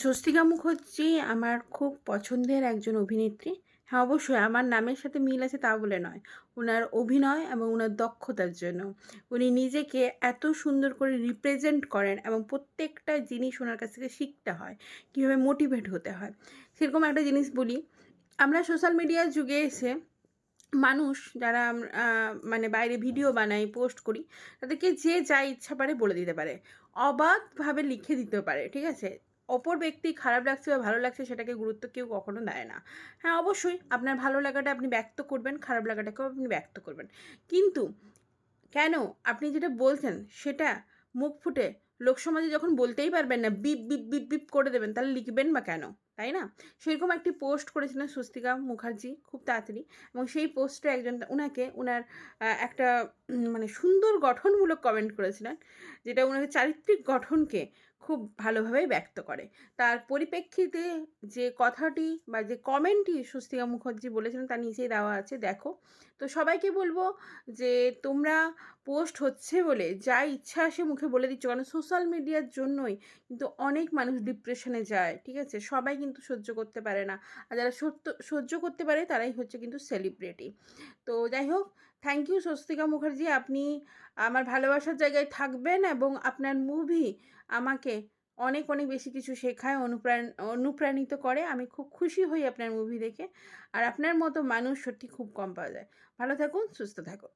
স্বস্তিকা মুখার্জি আমার খুব পছন্দের একজন অভিনেত্রী। হ্যাঁ, অবশ্যই আমার নামের সাথে মিল আছে তা বলে নয়। উনার অভিনয় এবং উনার দক্ষতার জন্য। উনি নিজেকে এত সুন্দর করে রিপ্রেজেন্ট করেন এবং প্রত্যেকটা জিনিস ওনার কাছ থেকে শিখতে হয়, কীভাবে মোটিভেট হতে হয়। সেরকম একটা জিনিস বলি, আমরা সোশ্যাল মিডিয়ার যুগে এসে মানুষ যারা মানে বাইরে ভিডিও বানাই, পোস্ট করি, তাদেরকে যে যা ইচ্ছা পারে বলে দিতে পারে। অবাধভাবে লিখে দিতে পারে, ঠিক আছে? অপর ব্যক্তি খারাপ লাগছে বা ভালো লাগছে সেটাকে গুরুত্ব কেউ কখনো দেয় না। হ্যাঁ, অবশ্যই আপনার ভালো লাগাটা আপনি ব্যক্ত করবেন, খারাপ লাগাটাকেও আপনি ব্যক্ত করবেন। কিন্তু কেন আপনি যেটা বলছেন সেটা মুখ ফুটে লোকসমাজে যখন বলতেই পারবেন না, বিপ, বিপ, বিপ, বিপ করে দেবেন, তাহলে লিখবেন বা কেন? তাই না? সেরকম একটি পোস্ট করেছিলেন স্বস্তিকা মুখার্জি খুব তাড়াতাড়ি, এবং সেই পোস্টে একজন উনাকে উনার একটা মানে সুন্দর গঠনমূলক কমেন্ট করেছিলেন, যেটা উনাকে চারিত্রিক গঠনকে খুব ভালোভাবেই ব্যক্ত করে। তার পরিপ্রেক্ষিতে যে কথাটি বা যে কমেন্টটি স্বস্তিকা মুখার্জি বলেছিলেন তা নিচেই দেওয়া আছে, দেখো। তো সবাইকে বলব যে তোমরা পোস্ট হচ্ছে বলে যা ইচ্ছা আসে মুখে বলে দিচ্ছ, কারণ সোশ্যাল মিডিয়ার জন্যই কিন্তু অনেক মানুষ ডিপ্রেশনে যায়, ঠিক আছে? সবাই কিন্তু সহ্য করতে পারে না, আর যারা সহ্য করতে পারে তারাই হচ্ছে কিন্তু সেলিব্রিটি। তো যাই হোক, থ্যাংক ইউ স্বস্তিকা মুখার্জি, আপনি আমার ভালোবাসার জায়গায় থাকবেন এবং আপনার মুভি আমাকে অনেক অনেক বেশি কিছু শেখায়, অনুপ্রাণিত করে। আমি খুব খুশি হই আপনার মুভি দেখে। আর আপনার মতো মানুষ সত্যি খুব কম পাওয়া যায়। ভালো থাকুন, সুস্থ থাকুন।